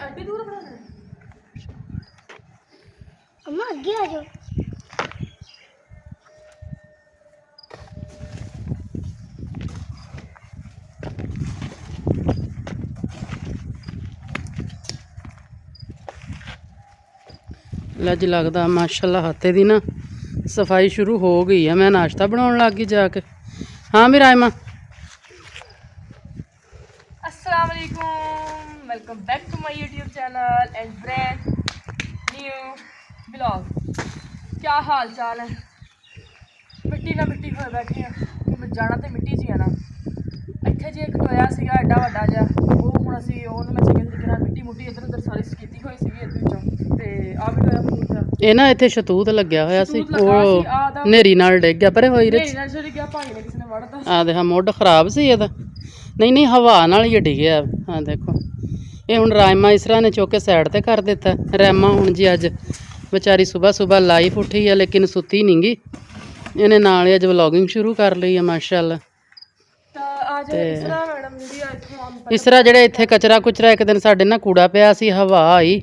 ਐਡੀ ਦੂਰ ਬਣਾਉਣਾ अम्मा आगे आ जाओ। ਅੱਜ ਲੱਗਦਾ ਮਾਸ਼ਾਅੱਲਾ ਹੱਥੇ ਦੀ ਨਾ ਸਫਾਈ ਸ਼ੁਰੂ ਹੋ ਗਈ ਆ। ਮੈਂ ਨਾਸ਼ਤਾ ਬਣਾਉਣ ਲੱਗ ਗਈ ਜਾ ਕੇ। ਹਾਂ ਵੀ ਰਾਇਮਾ अस्सलाम वालेकुम, welcome back to my YouTube channel and brand new blog. क्या हाल चाल है? मिट्टी ना मिट्टी होए बैठे हैं कि जाना तो मिट्टी 'ਚ ही है ना। ਇੱਥੇ ਜੇ ਇੱਕ ਟੋਇਆ ਸੀਗਾ ਐਡਾ ਵੱਡਾ ਜਿਹਾ, ਉਹ ਹੁਣ ਅਸੀਂ ਉਹਨੂੰ ਮੈਂ ਚੰਗੇ ਤਰੀਕੇ ਨਾਲ ਮਿੱਟੀ ਮੁੱਟੀ ਇੱਧਰ ਉੱਧਰ ਸਾਰੀ ਕੀਤੀ ਹੋਈ ਸੀਗੀ ਇਹਦੇ ਵਿੱਚੋਂ, ਤੇ ਆ ਵੀ ਟੋਇਆ ਫੂਲ ਦਾ ਇਹ ਨਾ ਇੱਥੇ ਸ਼ਤੂਤ ਲੱਗਿਆ ਹੋਇਆ ਸੀ, ਸ਼ਤੂਤ ਲੱਗਾ ਸੀ, ਉਹ ਆਹ ਦਾ ਨੇਰੀ ਨਾਲ ਡਿੱਗ ਗਿਆ ਪਰੇ ਹੋਈ ਨਹੀਂ ਰਿਚ। ਨਾ ਜਿਹੜੀ ਗਿਆ ਭਾਈ ਨੇ ਕਿਸੇ ਨੇ ਵੜਦਾ। ਆ ਦੇਖ ਮੁੱਢ ਖਰਾਬ ਸੀ ਇਹਦਾ। ਨਹੀਂ ਹਵਾ ਨਾਲ ਹੀ ਡਿੱਗਿਆ। ਹਾਂ ਦੇਖੋ ਇਹ ਹੁਣ ਰਾਇਮਾ ਇਸਰਾ ਨੇ ਚੁੱਕ ਕੇ ਸਾਈਡ ਤੇ ਕਰ ਦਿੱਤਾ। ਰੈਮਾ ਹੁਣ ਜੀ ਅੱਜ ਵਿਚਾਰੀ ਸਵੇਰ ਲਾਈਫ ਉੱਠੀ ਆ ਲੇਕਿਨ ਸੁੱਤੀ ਨੀ ਗੀ। ਇਹਨੇ ਨਾਲ ਹੀ ਅੱਜ ਵਲੌਗਿੰਗ ਸ਼ੁਰੂ ਕਰ ਲਈ ਆ ਮਾਸ਼ਾਅੱਲਾ। ਤਾਂ ਅੱਜ ਇਸਰਾ ਮੈਡਮ ਜਿਹੜੀ ਆ ਇੱਥੋਂ ਆਮ ਇਸਰਾ ਜਿਹੜੇ ਇੱਥੇ ਕਚਰਾ ਕੁਚਰਾ ਇੱਕ ਦਿਨ ਸਾਡੇ ਨਾ ਕੂੜਾ ਪਿਆ ਸੀ, ਹਵਾ ਆਈ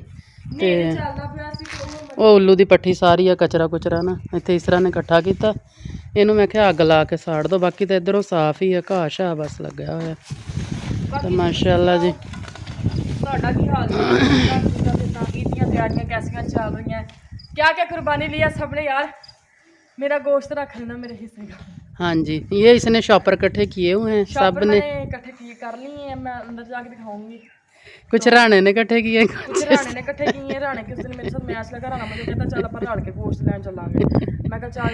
ਤੇ ਚੱਲਦਾ ਪਿਆ ਸੀ ਤੇ ਉਹ ਉੱਲੂ ਦੀ ਪੱਠੀ ਸਾਰੀ ਆ ਕਚਰਾ ਕੁਚਰਾ ਨਾ ਇੱਥੇ ਇਸਰਾ ਨੇ ਇਕੱਠਾ ਕੀਤਾ। ਇਹਨੂੰ ਮੈਂ ਕਿਹਾ ਅੱਗ ਲਾ ਕੇ ਸਾੜ ਦੋ, ਬਾਕੀ ਤਾਂ ਇੱਧਰੋਂ ਸਾਫ਼ ਹੀ ਆ, ਘਾਹ ਸ਼ਾਹ ਬਸ ਲੱਗਿਆ ਹੋਇਆ। ਤਾਂ ਮਾਸ਼ਾਅੱਲਾ ਜੀ ਤੁਹਾਡਾ ਕੀ ਹਾਲ ਹੈ? ईद की तैयारियां कैसी चल रही हैं? क्या क्या कुर्बानी लिया सबने यार? मेरा गोश्त रख लेना मेरे हिस्से का। हाँ जी, ये इसने शॉपर इकट्ठे किए हुए हैं सब ने। इकट्ठे कर लिए हैं, मैं अंदर जाके दिखाऊंगी। कुछ राणे ने इकट्ठे किए, कुछ राणे ने इकट्ठे किए हैं। राणे किस दिन मेरे साथ मैच लगा, राणा मुझे कहता चल अपन रल के गोश्त लैन चलांगे। मैं कहा चल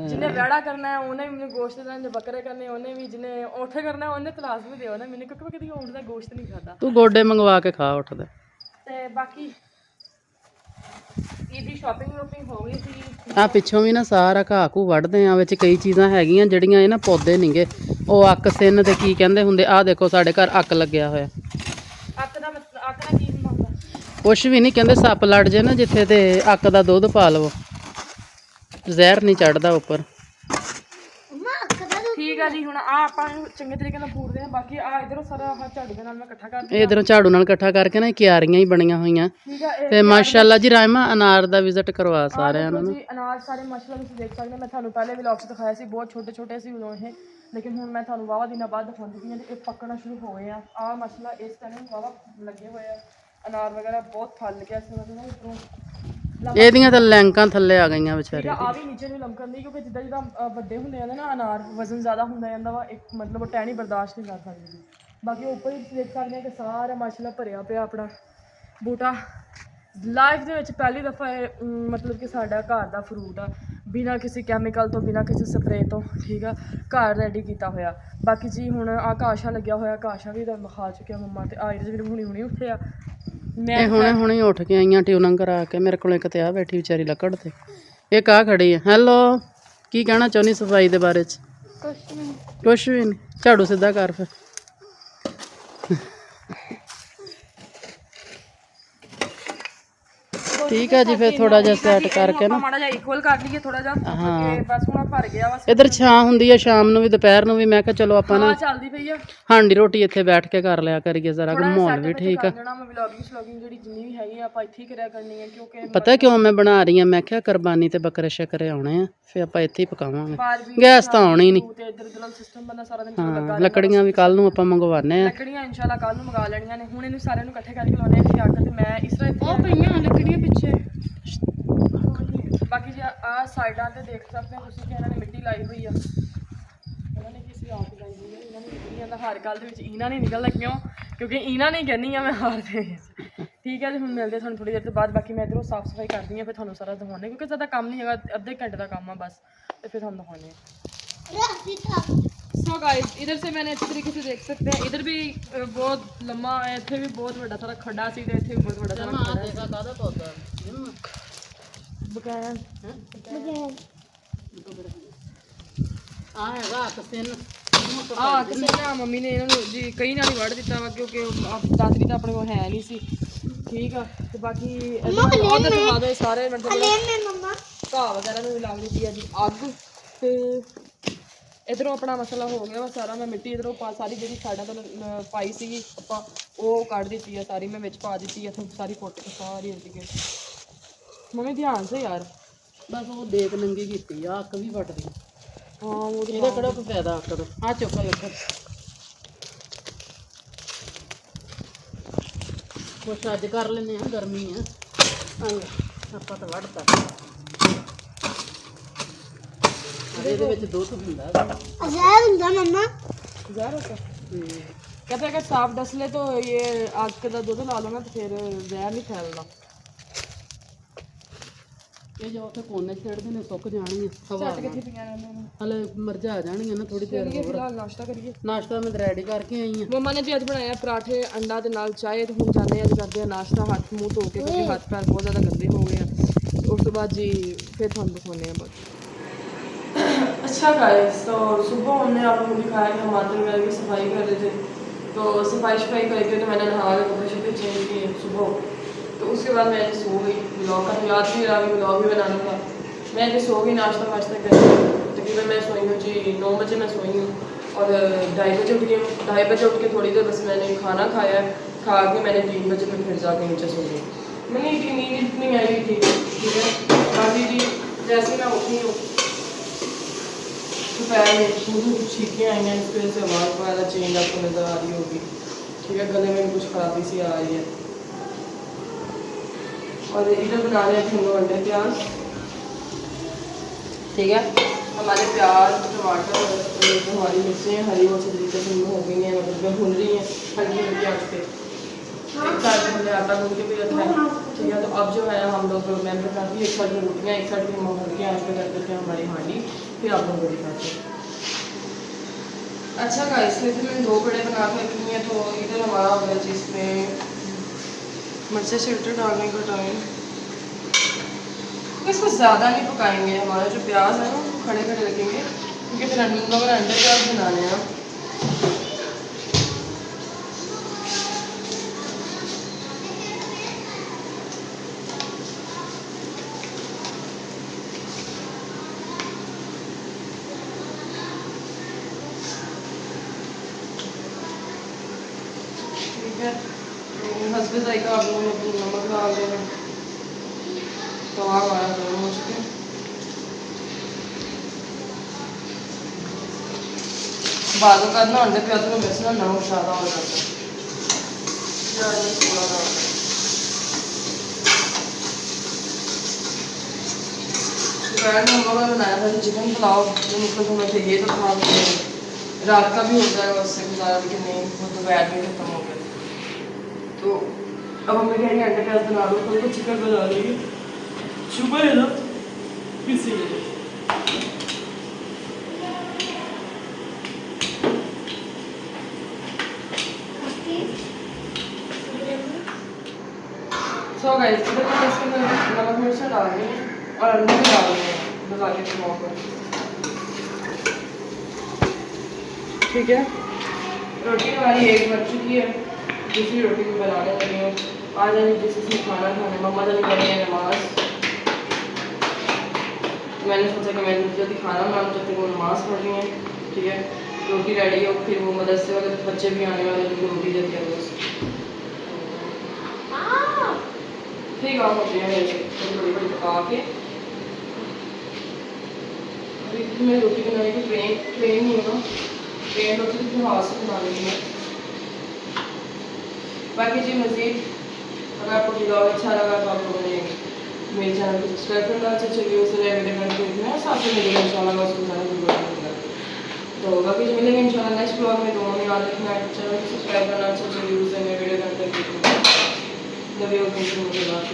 जिन्हें वैड़ा करना है उन्हें भी मैंने गोश्त देना, जो बकरे करने उन्हें भी, जिन्हें ऊँट करना है उन्हें तलाश भी देना मैंने, क्योंकि मैं कभी ऊँट का गोश्त नहीं खाता। तू गोडे मंगवा के खा उठदा। ਤੇ ਬਾਕੀ ਇਹਦੀ ਸ਼ਾਪਿੰਗ ਹੋ ਗਈ ਸੀ। ਆ ਪਿੱਛੋਂ ਵੀ ਨਾ ਸਾਰਾ ਘਾਹ ਘੂ ਵੱਢਦੇ ਆ, ਵਿੱਚ ਕਈ ਚੀਜ਼ਾਂ ਹੈਗੀਆਂ ਜਿਹੜੀਆਂ ਇਹ ਨਾ ਪੌਦੇ ਨਹੀਂਗੇ, ਉਹ ਅੱਕ ਸਿੰਨ ਤੇ ਕੀ ਕਹਿੰਦੇ ਹੁੰਦੇ। ਆ ਦੇਖੋ ਸਾਡੇ ਘਰ ਅੱਕ ਲੱਗਿਆ ਹੋਇਆ। ਅੱਕ ਦਾ ਕੀ ਹੁੰਦਾ? ਕੁਛ ਵੀ ਨਹੀਂ ਕਹਿੰਦੇ, ਸੱਪ ਲੜ ਜੇ ਨਾ ਜਿੱਥੇ ਤੇ ਅੱਕ ਦਾ ਦੁੱਧ ਪਾ ਲਵੋ, ਜ਼ਹਿਰ ਨਹੀਂ ਚੜਦਾ ਉੱਪਰ। ਠੀਕ ਆ ਜੀ, ਹੁਣ ਆ ਆਪਾਂ ਚੰਗੇ ਤਰੀਕੇ ਨਾਲ ਪੂਰਦੇ ਆ। ਬਾਕੀ ਆ ਇਧਰੋਂ ਸਾਰਾ ਆਹ ਝਾੜੂ ਦੇ ਨਾਲ ਮੈਂ ਇਕੱਠਾ ਕਰ ਦਿੰਦੀ। ਇਧਰੋਂ ਝਾੜੂ ਨਾਲ ਇਕੱਠਾ ਕਰਕੇ ਨਾ ਕਿਆਰੀਆਂ ਹੀ ਬਣੀਆਂ ਹੋਈਆਂ। ਠੀਕ ਆ। ਤੇ ਮਾਸ਼ਾਅੱਲਾ ਜੀ ਰਾਇਮਾ ਅਨਾਰ ਦਾ ਵਿਜ਼ਿਟ ਕਰਵਾ ਸਾਰਿਆਂ ਨੂੰ। ਜੀ ਅਨਾਰ ਸਾਰੇ ਮਾਸ਼ਾਅੱਲਾ ਤੁਸੀਂ ਦੇਖ ਸਕਦੇ ਹੋ। ਮੈਂ ਤੁਹਾਨੂੰ ਪਹਿਲੇ ਵਲੌਗ 'ਚ ਦਿਖਾਇਆ ਸੀ, ਬਹੁਤ ਛੋਟੇ ਛੋਟੇ ਸੀ ਉਦੋਂ ਇਹ, ਲੇਕਿਨ ਹੁਣ ਮੈਂ ਤੁਹਾਨੂੰ ਵਾਵਾ ਦਿਨਾਂ ਬਾਅਦ ਦਿਖਾਉਂਦੀ ਪਈ ਹਾਂ ਤੇ ਇਹ ਪੱਕਣਾ ਸ਼ੁਰੂ ਹੋ ਗਏ ਆ। ਆ ਮਾਸ਼ਾਅੱਲਾ ਇਸ ਟਾਈਮ ਵਾਵਾ ਲੱਗੇ ਹੋਏ ਆ ਅਨਾਰ ਵਗੈਰਾ, ਬਹੁਤ ਫਲ ਲੱਗਿਆ ਸੀ ਉਹਨਾਂ ਨੂੰ ਉੱਪਰੋਂ। ਇਹਦੀਆਂ ਤਾਂ ਲੈਂਕਾਂ ਥੱਲੇ ਆ ਗਈਆਂ ਵਿਚਾਰੇ। ਆ ਵੀ ਨੀਚੇ ਨੂੰ ਲਮਕਣ ਦੀ, ਕਿਉਂਕਿ ਜਿੱਦਾਂ ਜਿੱਦਾਂ ਵੱਡੇ ਹੁੰਦੇ ਆ ਨਾ ਅਨਾਰ, ਵਜ਼ਨ ਜ਼ਿਆਦਾ ਹੁੰਦਾ ਜਾਂਦਾ ਵਾ, ਇੱਕ ਮਤਲਬ ਉਹ ਟਹਿਣੀ ਬਰਦਾਸ਼ਤ ਨਹੀਂ ਕਰ ਸਕਦੀ। ਬਾਕੀ ਉੱਪਰ ਹੀ ਦੇਖ ਸਕਦੇ ਆ ਕਿ ਸਾਰਾ ਮਾਸ਼ਾਅੱਲਾ ਭਰਿਆ ਪਿਆ ਆਪਣਾ ਬੂਟਾ। ਲਾਈਫ ਦੇ ਵਿੱਚ ਪਹਿਲੀ ਦਫਾ ਮਤਲਬ ਕਿ ਸਾਡਾ ਘਰ ਦਾ ਫਰੂਟ ਆ, ਬਿਨਾਂ ਕਿਸੇ ਕੈਮੀਕਲ ਤੋਂ, ਬਿਨਾਂ ਕਿਸੇ ਸਪਰੇਅ ਤੋਂ, ਠੀਕ ਆ, ਘਰ ਰੈਡੀ ਕੀਤਾ ਹੋਇਆ। ਬਾਕੀ ਜੀ ਹੁਣ ਆ ਕਾਸ਼ਾ ਲੱਗਿਆ ਹੋਇਆ, ਕਾਸ਼ਾ ਵੀ ਤਾਂ ਖਾ ਚੁੱਕਿਆ ਮੰਮਾ, ਤੇ ਆ ਜਿਹੜੇ ਹੁਣੀ ਉੱਠੇ ਆ। ਮੈਂ ਹੁਣੇ ਉੱਠ ਕੇ ਆਈਆਂ ਟਿਊਨਿੰਗ ਕਰਾ ਕੇ। ਮੇਰੇ ਕੋਲ ਇੱਕ ਤੇ ਆ ਬੈਠੀ ਵਿਚਾਰੀ ਲੱਕੜ ਤੇ, ਇੱਕ ਆ ਖੜੀ ਹੈ। ਹੈਲੋ, ਕੀ ਕਹਿਣਾ ਚਾਹੁੰਦੀ ਸਫਾਈ ਦੇ ਬਾਰੇ 'ਚ? ਕੁਛ ਵੀ ਨਹੀਂ, ਝਾੜੂ ਸਿੱਧਾ ਕਰ ਫਿਰ। ਠੀਕ ਹੈ ਜੀ, ਫਿਰ ਥੋੜਾ ਜਿਹਾ ਸੈੱਟ ਕਰਕੇ ਨਾ ਮਾੜਾ ਜਿਹਾ ਇਕੁਅਲ ਕਰ ਲਈਏ ਥੋੜਾ ਜਿਹਾ, ਕਿਉਂਕਿ ਬਸ ਹੁਣ ਭਰ ਗਿਆ ਵਾ। ਇੱਧਰ ਛਾਂ ਹੁੰਦੀ ਹੈ ਸ਼ਾਮ ਨੂੰ ਵੀ ਦੁਪਹਿਰ ਨੂੰ ਵੀ। ਮੈਂ ਕਿਹਾ ਚਲੋ ਆਪਾਂ ਨਾ ਚੱਲਦੀ ਪਈ ਆ ਹਾਂਡੀ ਰੋਟੀ ਇੱਥੇ ਬੈਠ ਕੇ ਕਰ ਲਿਆ ਕਰੀਏ, ਜ਼ਰਾ ਮਾਹੌਲ ਵੀ ਠੀਕ ਆ। ਮੈਂ ਵਲੌਗਿੰਗ ਜਿਹੜੀ ਜਿੰਨੀ ਵੀ ਹੈਗੀ ਆ ਆਪਾਂ ਇੱਥੇ ਹੀ ਕਰਿਆ ਕਰਨੀ ਹੈ, ਕਿਉਂਕਿ ਪਤਾ ਕਿਉਂ ਮੈਂ ਬਣਾ ਰਹੀ ਹਾਂ? ਮੈਂ ਕਿਹਾ ਕੁਰਬਾਨੀ ਤੇ ਬੱਕਰੇ ਸ਼ੱਕਰੇ ਆਉਣੇ ਆ, ਫਿਰ ਆਪਾਂ ਇੱਥੇ ਹੀ ਪਕਾਵਾਂਗੇ। ਗੈਸ ਤਾਂ ਆਉਣੀ ਨਹੀਂ। ਤੇ ਇੱਧਰ ਉੱਧਰ ਸਿਸਟਮ ਬੰਦਾ ਸਾਰਾ ਦਿਨ ਹਾਂ, ਲੱਕੜੀਆਂ ਵੀ ਕੱਲ ਨੂੰ ਆਪਾਂ ਮੰਗਵਾਉਂਦੇ ਆ। ਲੱਕੜੀਆਂ ਇਨਸ਼ਾਅੱਲਾ ਕੱਲ ਨੂੰ ਮੰਗਾ ਲੈਣੀਆਂ ਨੇ। ਹੁਣ ਇਹਨੂੰ ਸਾਰਿਆਂ ਨੂੰ ਇਕੱਠੇ ਕਰਕੇ ਲਾਉਣੇ ਆ ਅੱਗ ਤੇ। ਮੈਂ ਇਸ ਤਰ੍ਹਾਂ ਉਹ ਪਈਆਂ ਲੱਕੜੀਆਂ ਪਿੱਛੇ। ਬਾਕੀ ਜੇ ਆਹ ਸਾਈਡਾਂ ਤੇ ਦੇਖ ਸਕਦੇ ਹੋ ਤੁਸੀਂ ਕਿ ਇਹਨਾਂ ਨੇ ਮਿੱਟੀ ਲਾਈ ਹੋਈ ਆ। ਇਹਨਾਂ ਨੇ ਕਿਸੇ ਆਪ ਲਾਈ ਹੋਈ ਆ। ਇਹਨਾਂ ਨੇ ਨਿਕਲੀ ਜਾਂਦਾ ਹਰ ਗੱਲ ਦੇ ਵਿੱਚ ਇਹਨਾਂ ਨਹੀਂ ਨਿਕਲਦਾ, ਕਿਉਂ? ਕਿਉਂਕਿ ਇਹਨਾਂ ਨੇ ਕਹਿੰਦੀ ਆ ਮੈਂ ਹਾਰ ਦੇ। ਠੀਕ ਹੈ ਜੀ, ਹੁਣ ਮਿਲਦੇ ਤੁਹਾਨੂੰ ਥੋੜੀ ਦੇਰ ਤੋਂ ਬਾਅਦ। ਬਾਕੀ ਮੈਂ ਇੱਧਰੋਂ ਸਾਫ਼ ਸਫਾਈ ਕਰਦੀ ਹਾਂ, ਫਿਰ ਤੁਹਾਨੂੰ ਸਾਰਾ ਦਿਖਾਉਂਦੇ, ਕਿਉਂਕਿ ਜ਼ਿਆਦਾ ਕੰਮ ਨਹੀਂ ਹੈਗਾ, ਅੱਧੇ ਘੰਟੇ ਦਾ ਕੰਮ ਆ बस, तो फिर हम दिखाने। सो गाइस, इधर से मैंने अच्छी तरीके से देख सकते हैं, इधर भी बहुत लम्बा है, इतने भी बहुत बड़ा सारा खड्डा सी, इतने भी बहुत बड़ा सारा खड्डा है। बगैर मम्मी ने इन्होंने जी कई नाल वड़ दिता वा, क्योंकि दातरी तो अपने को है नहीं सी। ठीक है, तो बाकी सारे मतलब घाह वगैरह भी लग दी है जी अग। तो इधरों अपना मसला हो गया वा सारा। मैं मिट्टी इधरों सारी जी साइडा तो पाई सी ਆਪਾਂ ਉਹ ਕੱਢ ਦਿੱਤੀ है सारी, मैं पा दी है सारी फुट के सारी उड़ गई। मम्मी ध्यान से यार, ਬਸ ਉਹ ਦੇਖ ਨੰਗੀ ਕੀਤੀ ਆ, ਅੱਖ ਵੀ ਫਟਦੀ। हाँ वो ਇਹਦਾ ਕਿਹੜਾ ਕੋਈ ਫਾਇਦਾ ਅੱਖ ਦਾ। ਆ ਚੁੱਕ ਲੱਗ ਕੁਛ ਅੱਜ ਕਰ ਲੈਂਦੇ ਆ, ਗਰਮੀ ਆ। ਆਪਾਂ ਤਾਂ ਵੜਤਾ ਇਹਦੇ ਵਿੱਚ ਦੁੱਧ ਹੁੰਦਾ। अजहर ਹੁੰਦਾ मम्मा। जहर होता कहते हैं अगर साफ डस ले तो ये आग का दूध ला लो ना तो फिर जहर नहीं फैलता। ਇਹ ਜੋ ਉੱਥੇ ਕੋਨੇ ਛੇੜਦੇ ਨੇ ਸੁੱਕ ਜਾਣਗੀਆਂ ਹਵਾ झट कितने पिया रहने ਹਲੇ ਮਰਝਾ ਜਾਣਗੀਆਂ ਨਾ ਥੋੜੀ ਦੇਰ चलिए ਹੋਰ। फिलहाल नाश्ता करिए। ਨਾਸ਼ਤਾ ਮੈਂ ਰੈਡੀ ਕਰਕੇ ਆਈ ਆ। मम्मा ने भी अज बनाया पराठे अंडा के नाल चाय। तो हम जाने अज करते हैं नाश्ता, हाथ मुँह धो के क्योंकि हाथ पैर बहुत ज़्यादा गंदे हो गए हैं। उस तो बाद जी फिर थोड़ा दिखाने हैं बहुत। अच्छा गाइस, तो सुबह हमने आप लोगों को दिखाया कि हम आते हुए की सफाई कर रहे थे। तो सफाई करके तो मैंने नहा के कपड़े शपड़े चेंज किए सुबह। तो उसके बाद मैं सो गई। ब्लॉग का तो याद नहीं रहा कि ब्लॉग भी बनाना था। मैं जो सो गई नाश्ता वाश्ता करके। तकरीबन मैं सोई हूँ जी 9 बजे मैं सोई हूँ और 2:30 बजे उठी हूँ। 2:30 बजे उठ के थोड़ी देर बस मैंने खाना खाया है, खा के मैंने 3 बजे में फिर जाके नीचे सो गई। मैंने नींद इतनी आई हुई थी, ठीक है। बाकी जी जैसे मैं उठी हूँ दोपहर में मुझे कुछ छींकें आई हैं, इस वजह से आवाज़ वगैरह चेंज आपको नज़र आ रही होगी, ठीक है। गले में कुछ खराबी सी आ रही है। और इधर बना रहे हैं हम लोग अंडे प्याज, ठीक है। हमारे प्याज टमाटर जो हमारी मिर्चें हरी वो अच्छी तरीके से हो गई हैं, मतलब भून रही हैं हल्की हल्की आँच पे। एक साइड में हमने आटा गूंद के भी रखा है, ठीक है। तो अब जो है हम लोग मैं बनाती हूँ एक साइड में रोटियाँ, एक साइड में हम हल्की आँच पे कर देते हैं हमारी हांडी, फिर आप लोगों को दिखाते हैं। अच्छा का इसमें फिर मैंने 2 बड़े बना के रखी हैं। तो इधर हमारा हो गया जिसमें मिर्चें छिलटे डालने का टाइम। तो इसको ज़्यादा नहीं पकाएंगे, हमारे जो प्याज है ना खड़े खड़े रखेंगे क्योंकि फिर हम लोग अंडे प्याज बनाने हैं। ठीक है, हस्बे जायका आप लोगों ने नमक डाल देना। तो हमारा गर्म हो चुके हैं। बाद में करना अंडे प्याज में बेचना नमक ज़्यादा हो जाता है। दोपहर में हम लोगों ने बनाया था चिकन पुलाव, जो मतलब हमें चाहिए तो था, रात का भी हो जाएगा उससे गुजारा, लेकिन नहीं वो दोपहर में खत्म हो गया। तो अब हमें कह रही अंडे प्याज बना लो, तो चिकन बना लेंगे। सुबह है ना इसीलिए। सो गाइस इधर मैंने इसके अंदर नमक मिर्च डाल दी और अंडे भी डाल दिए बना के चुनाव पर, ठीक है। रोटी हमारी एक बन चुकी है, दूसरी रोटी भी बनाने लगी हूँ। आ जाए जिस इसमें खाना खाने, मम्मा जल्दी कर रही है नमाज। मैंने सोचा कि मैंने जल्दी खाना बनाना, जब तक वो नमाज़ पढ़ रही हैं, ठीक है। रोटी रेडी हो, फिर वो मदरसे वाले बच्चे भी आने वाले उनको रोटी देती है रोज़। ठीक है, होती है बड़ी बड़ी पका के। अभी मैं रोटी बनाने की ट्रेन नहीं होगा, ट्रेन होती तो हाथ से बना लेती है। बाकी जी मज़ीद अगर आपको ब्लॉग अच्छा लगा तो आप लोगों ने मेरे चैनल को सब्सक्राइब करना, अच्छे अच्छे व्यूज़ से वीडियो देखना है, साथ में मिलेगा इंशाल्लाह उसको चैनल को बताऊँगा। तो बाकी जो मिलेंगे इंशाल्लाह नेक्स्ट ब्लॉग में। दोनों याद रखना है चैनल को सब्सक्राइब करना, अच्छे अच्छे व्यूज़ देंगे वीडियो कंटेंट देखना। लव यू, थैंक यू, मुझे बात